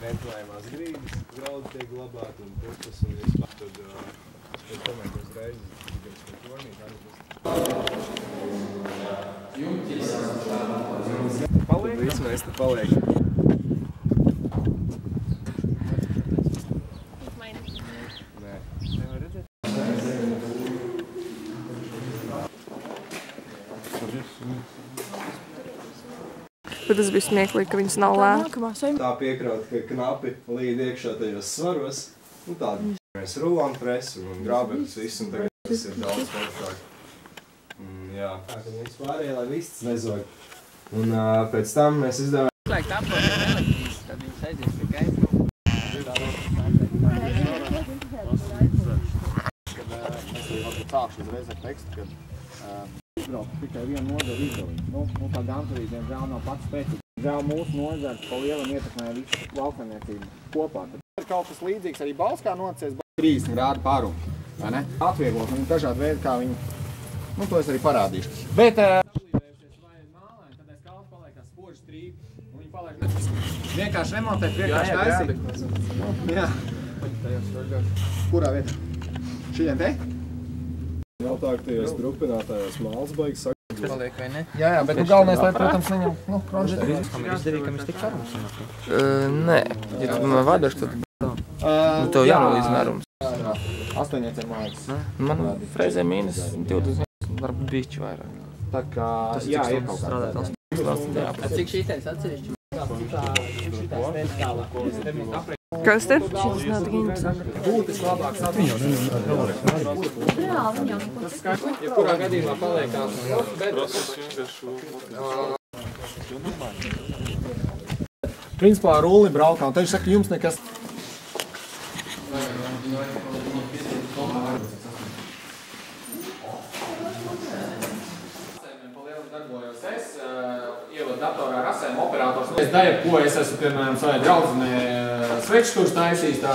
ventilējumās grīdas, graudi tiek glabāti un pupas, un vispār tad tomēr uzreiz gribas par tornīt atrast. Paliek? Viss mēs te paliekam. Nē. Nevar redzēt? Bet tas bija smieklīgi, ka viņas nav lēnas. Tā piekraut, ka knapi līd iekšā tajos svaros. Nu tādi mēs rulām presu un grābeklis visu, un tagad tas ir daudz foršāk. Jā. Tā, ka mēs pārējie, lai vists nezog. Un pēc tam mēs izdevām... Laik tapot ar elektrīs, tad viņš aizies pie gaisa. Kad es varbūt sākšu uzreiz ar tekstu, kad izbrauku tikai vienu nozaru izdalīt. Nu, tā ganturī, diemžēl, nav pats spēcīgs. Diemžēl mūsu nozars pa lielam ietekmē visu lauksaimniecību kopā. Tad ir kaut kas līdzīgs arī Balskā nocies 30 grādu pārumu, vai ne? Atvieglot, un dažādi veidi, kā viņi, nu, to es arī parādīšu. Bet, sablīvējušies vai mālēni, tad aiz kalns paliek kā spoži strīpi, un viņi paliek vienkārši remontēt, vienkārši taisīt. Jā. Kurā vietā? Šodien te? Jautā, ka tajos drupinātājos māls baigas saka. Paliek vai ne? Jā, bet nu galvenais, lai, protams, neņem, nu, kronžet. Kam ir izdarīja, ka mēs tik sarums? Nē, ir vadošs, tad tev jānolīdz mērums. 8 mājas. Man freizē mīnus 20, varbūt bišķi vairāk. Tā kā, jā, ir kaut kā. Cik šī teis atsevišķi? Kas te? Šis nav tik interesanti. Būtiski labāk sabiņu. Tas skaidrs, ja kurā gadījumā paliekās. Principā rulli braukā, un tad viņš saka, jums nekas... Ievadu datorā ar asēm operators. Es daļu, ko es esmu, piemēram, savai draudzenē svečstūrs taisījis tā.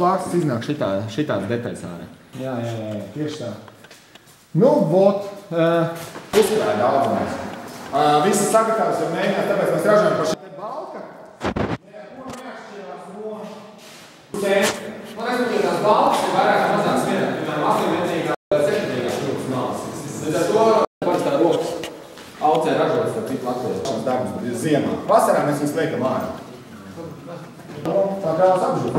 Plākstas iznāk šitāds detaļas ārā. Jā, tieši tā. Nu, vot, uzkrāja daudzenēs. Visas sagatavas ir mēģināt, tāpēc mēs ražojam par šī te balka. Neko neatšķirās no centra. Man respektīvi tās balkas ir vairāk mazāks vienā, piemēram, 8-vienīgā šķūpas malas. Līdz ar to parastā rokas aucē ražotas ar citu Latvijas darbus, bet ir ziemā. Vasarā mēs viņus liekam ārā. Tā kā apžūt.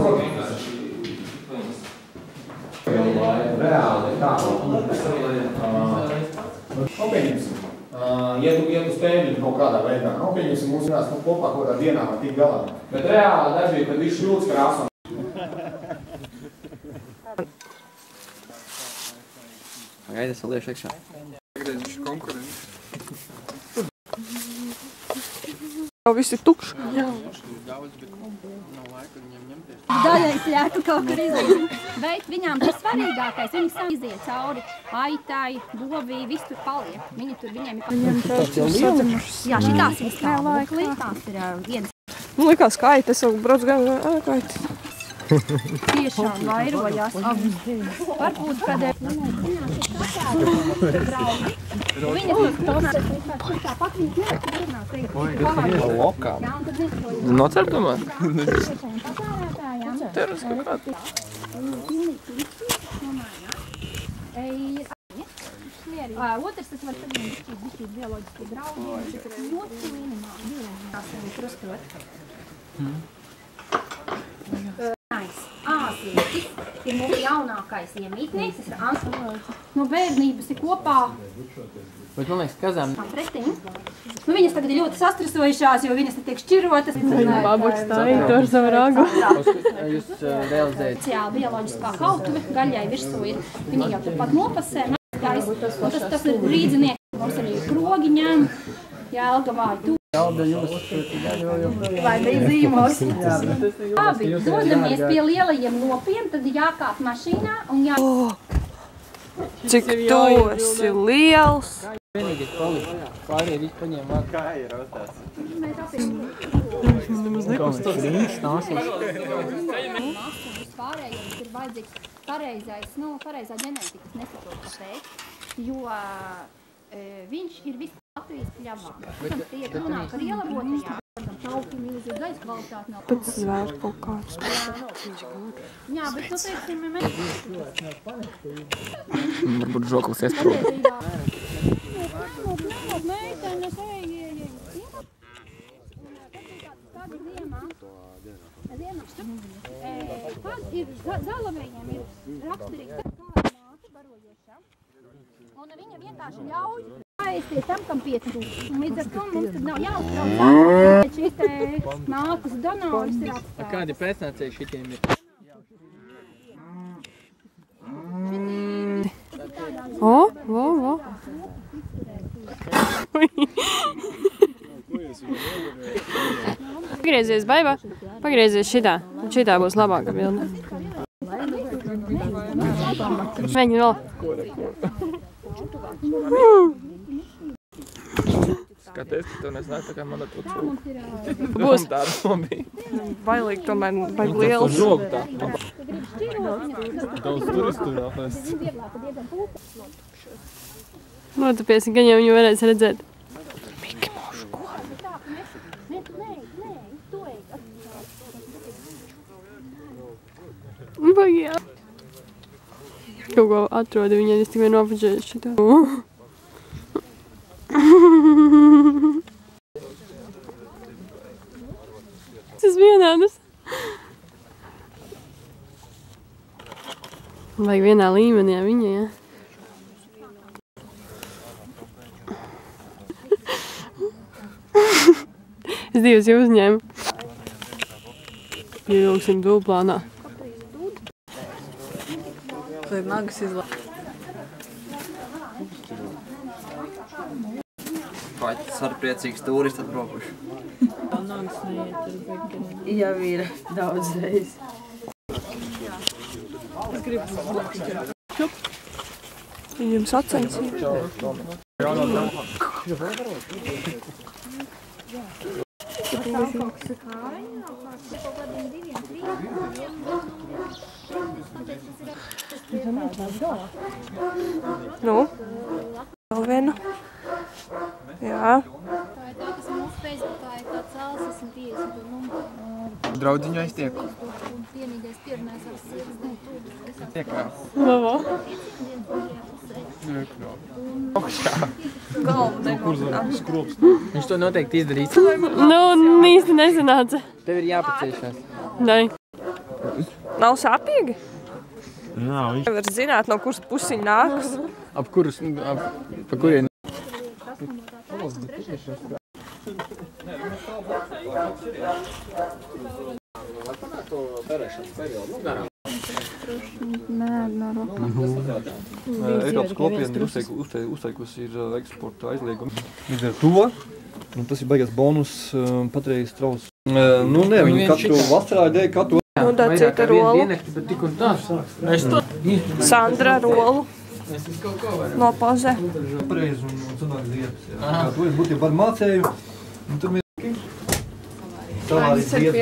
Reāli tā. Pieņemsim. Ja tu spēj viņu kaut kādā veidā, pieņemsim mūsu vienās kopā kaut kādā dienā var tik galā. Bet reāli darbība, kad viņš šļūts krāsam. Gaida, es liešu iekšā. Griezuši konkurenci. Jau viss ir tukšs. Jā. Daļai ļētu kaut kur iziet. Bet viņām tas svarīgākais, viņi sami iziet cauri aitai, govī, viss tur paliek. Viņi tur, viņiem ir jā, šitās ir stāvoklī, tās ir vienas. Nu, likās kaita, es jau braucu gan kaita. Tiešām vairojās. Varbūt, kad viņa tāpat viņas neatcerās. Lokā. Nocer tomēr? Teras kaut kādā. Otrs, tas var saņemt bišķīt bioloģiski draudiem, ļoti minimāli. Tās arī krustot. Āsītis ir mūsu jaunākais iemītnieks, tas ir Āsītis. No bērnības ir kopā. Bet man liekas, kazām... Pretiņ. Nu, viņas tagad ir ļoti sastrusojušās, jo viņas tiek šķirotas. Viņa babuks tā ir ar savu ragu. Jūs realizējat? Speciāli bioloģiskā kautuve, gaļai virsū ir. Viņi jau turpat nopasē, tas ir rīdzinieki. Mums arī krogiņām, Jelgavā ir tū. Vai bija zīmos? Labi, dodamies pie lielajiem lopiem, tad jākāp mašīnā un jā... Cik tu esi liels! Vienīgais palika. Pārējie viss paņēma vārdu. Kā ir rotās? Viņš nemaz nekustās. Pārējiem ir vajadzīgs pareizā ģenētika, es nesaprotu, kāpēc, jo viņš ir viss Latvijas pļavām. Tiek nonāk ar ielabotajām. Tauki milzīgi gaisa kvalitāte nav. Pēc zvērs kaut kāds. Jā, bet tu teiksim, Varbūt žoklis iesprūda. meitenes, ej. Kāda ziemā? Kāda ir zalavējiem ir raksturīga kāda māte barojošā. Un viņa vienkārši ļauj aizties tam, kam pietrūk. Un līdz ar to mums tad nav jāuztrauc. Šī te nākas donoris ir atstāts. Kādi pēcnācēji šitiem ir? O. Pagriezies, baiba. Pagriezies šitā. Šitā būs labāka bilde. Mēģini vēl. Skaties, ka tu nesanāk tā kā man ar to cūku. Būs. Tāda nobija. Bailīgi tomēr, baigi liels. Žogu tā. Daudz turistu ir apmests. Notupies, gan jau viņu varēs redzēt. Baigi, jā. Kaut ko atrodi viņai, es tikai nopaģēju šitā. Tas vienādas. Vajag vienā līmenī, viņa, jā. Es divas jau uzņēmu. Ievilksim dūplānā. Lai nagas izlaiž. Paķis ar priecīgs turists atbraukuši. Nagas neiet ar beigām. Jau ir daudz reiz. Es gribu uzlaikt. Viņam sacensīja. Nu, vēl vienu. Jā. Tā ir tā, kas mūsu Facebookā ir tāds cēls, esmu 50 numuru. Draudziņu aiztiek. Un vienīgais pirmais ar sirds dēļ tūdus. Tiek kā. Labo. Galvu nevar. Viņš to noteikti izdarīs. Nu, īsti nesanāca. Tev ir jāpaciešās. Nē. Nav sāpīgi? Jā, viņš. Var zināt, no kuras pusiņa nākas. Ap kurus, pa kurien? Eiropas kopiena ir uzteikusi ir eksporta aizliegumu. Līdz ar to, tas ir baigās bonus patreiz Strauss. Nu nē, viņi katru vasarā dēļ katru. Nu, Dacīta rolu. Sandra rolu. Nopozē. Pareizi un sanāk ziepes. Kā to es būtu par mācēju. Un tur mēs... Savādi ziepes.